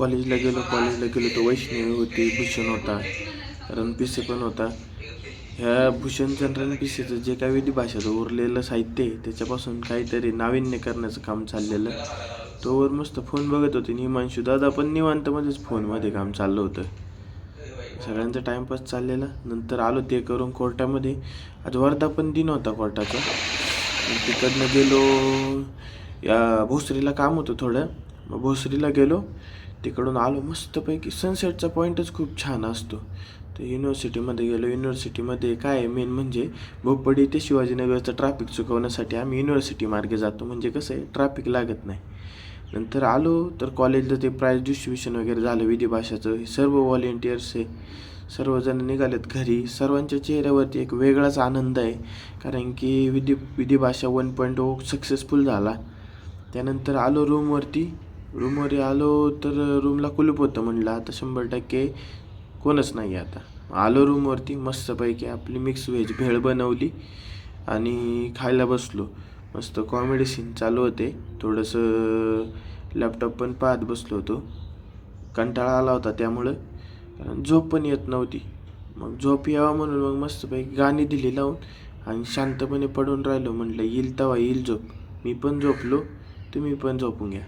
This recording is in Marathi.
कॉलेजला गेलो तर वैष्णवी होती, भूषण होता, रणपिसे पण होता. ह्या भूषणचं रणपिसेचं जे काही विधी भाषेचं उरलेलं साहित्य आहे त्याच्यापासून काहीतरी नाविन्य करण्याचं काम चाललेलं. तोवर मस्त फोन बघत होते. हिमांशू दादा पण निवांतमध्येच फोनमध्ये काम चाललं होतं. सगळ्यांचा टाईमपास चाललेला. नंतर आलो ते करून कोर्टामध्ये. आज वर्धापन दिन होता कोर्टाचा. तिकडनं गेलो, या भोसरीला काम होतं थोडं, मग भोसरीला गेलो. तिकडून आलो. मस्तपैकी सनसेटचा पॉईंटच खूप छान असतो. तर युनिव्हर्सिटीमध्ये गेलो. युनिव्हर्सिटीमध्ये काय आहे, मेन म्हणजे भोपडी ते शिवाजीनगरचं ट्रॅफिक चुकवण्यासाठी आम्ही युनिव्हर्सिटी मार्गे जातो. म्हणजे कसं आहे, ट्रॅफिक लागत नाही. नंतर आलो तर कॉलेजला ते प्राइज डिस्ट्रीब्युशन वगैरे झालं विधी भाषाचं. सर्व व्हॉलेंटियर्स आहे, सर्वजण निघालेत घरी. सर्वांच्या चेहऱ्यावरती एक वेगळाच आनंद आहे, कारण की विधी भाषा 1.0 सक्सेसफुल झाला. त्यानंतर आलो रूमवर आलो तर रूमला कुलूप होतं. म्हणलं आता 100% कोणच नाही आहे. आता आलो रूमवरती, मस्तपैकी आपली मिक्स व्हेज भेळ बनवली आणि खायला बसलो. मस्त कॉमेडी सीन चालू होते. थोडंसं लॅपटॉप पण पाहत बसलो होतो. कंटाळा आला होता त्यामुळं, कारण झोप पण येत नव्हती. मग झोप यावं म्हणून मग मस्तपैकी गाणी दिली लावून आणि शांतपणे पडून राहिलो. म्हटलं येईल तेव्हा येईल झोप. मी पण झोपलो, तुम्ही पण झोपून घ्या.